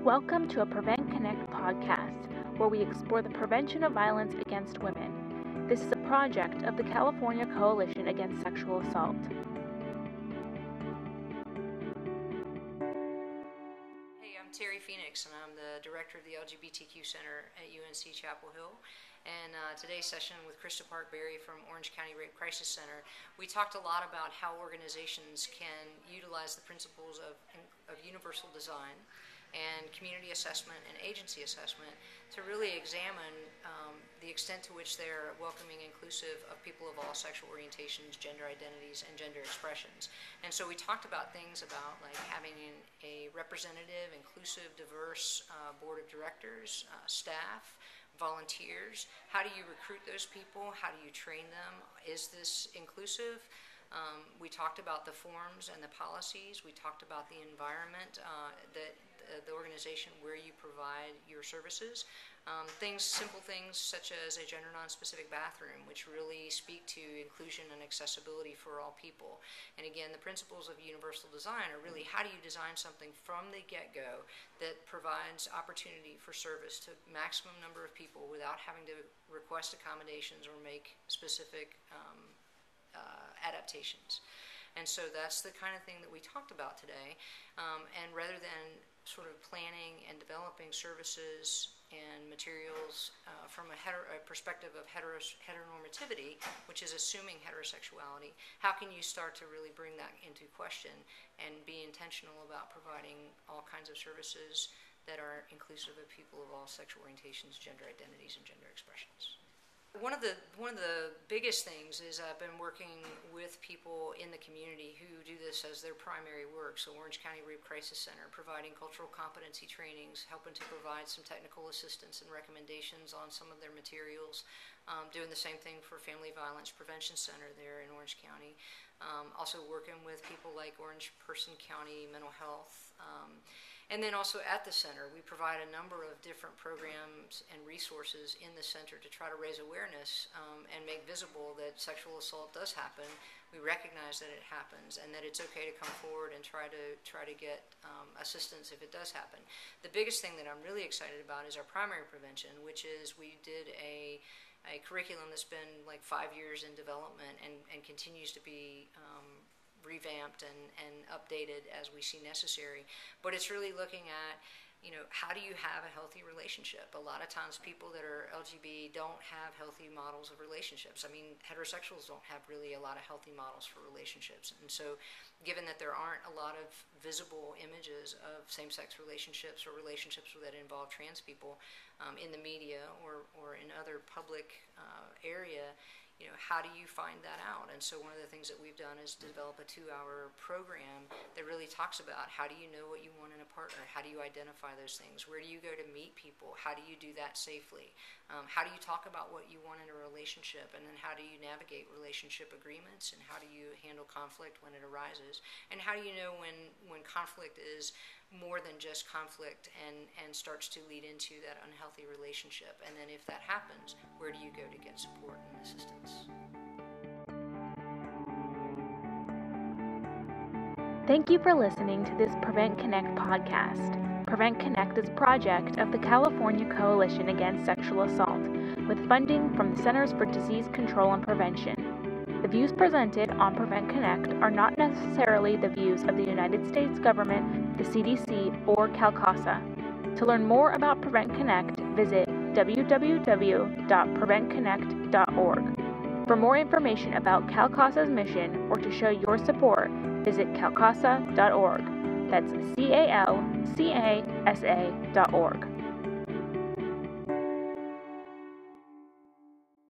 Welcome to a Prevent Connect podcast, where we explore the prevention of violence against women. This is a project of the California Coalition Against Sexual Assault. Hey, I'm Terri, and I'm the director of the LGBTQ Center at UNC Chapel Hill. And today's session with Krista Park-Berry from Orange County Rape Crisis Center, we talked a lot about how organizations can utilize the principles of universal design and community assessment and agency assessment to really examine the extent to which they're welcoming, inclusive of people of all sexual orientations, gender identities, and gender expressions. And so we talked about things about like having a representative, inclusive, diverse board of directors, staff, volunteers. How do you recruit those people? How do you train them? Is this inclusive? We talked about the forms and the policies. We talked about the environment that the organization where you provide your services. Simple things such as a gender non-specific bathroom, which really speak to inclusion and accessibility for all people. And again, the principles of universal design are really how do you design something from the get-go that provides opportunity for service to maximum number of people without having to request accommodations or make specific adaptations. And so that's the kind of thing that we talked about today. And rather than sort of planning and developing services and materials from a perspective of heteronormativity, which is assuming heterosexuality, how can you start to really bring that into question and be intentional about providing all kinds of services that are inclusive of people of all sexual orientations, gender identities, and gender expressions? One of the biggest things is I've been working with people in the community who do this as their primary work. So Orange County Rape Crisis Center, providing cultural competency trainings, helping to provide some technical assistance and recommendations on some of their materials. Doing the same thing for Family Violence Prevention Center there in Orange County. Also working with people like Orange Person County Mental Health. And then also at the center, we provide a number of different programs and resources in the center to try to raise awareness and make visible that sexual assault does happen. We recognize that it happens and that it's okay to come forward and try to get assistance if it does happen. The biggest thing that I'm really excited about is our primary prevention, which is we did a curriculum that's been like 5 years in development and continues to be revamped and updated as we see necessary. But it's really looking at, how do you have a healthy relationship? A lot of times people that are LGBT don't have healthy models of relationships. I mean, heterosexuals don't have really a lot of healthy models for relationships. And so given that there aren't a lot of visible images of same-sex relationships or relationships that involve trans people in the media or in other public area, how do you find that out? And so one of the things that we've done is develop a 2-hour program that really talks about how do you know what you want in a partner? How do you identify those things? Where do you go to meet people? How do you do that safely? How do you talk about what you want in a relationship? And then how do you navigate relationship agreements? And how do you handle conflict when it arises? And how do you know when conflict is more than just conflict and starts to lead into that unhealthy relationship? And then if that happens, where do you go to get support and assistance? Thank you for listening to this Prevent Connect podcast. Prevent Connect is a project of the California Coalition Against Sexual Assault, with funding from the Centers for Disease Control and Prevention. The views presented on Prevent Connect are not necessarily the views of the United States government, the CDC, or CalCASA. To learn more about Prevent Connect, visit www.preventconnect.org. For more information about CalCASA's mission or to show your support, visit calcasa.org. That's CalCasa.org.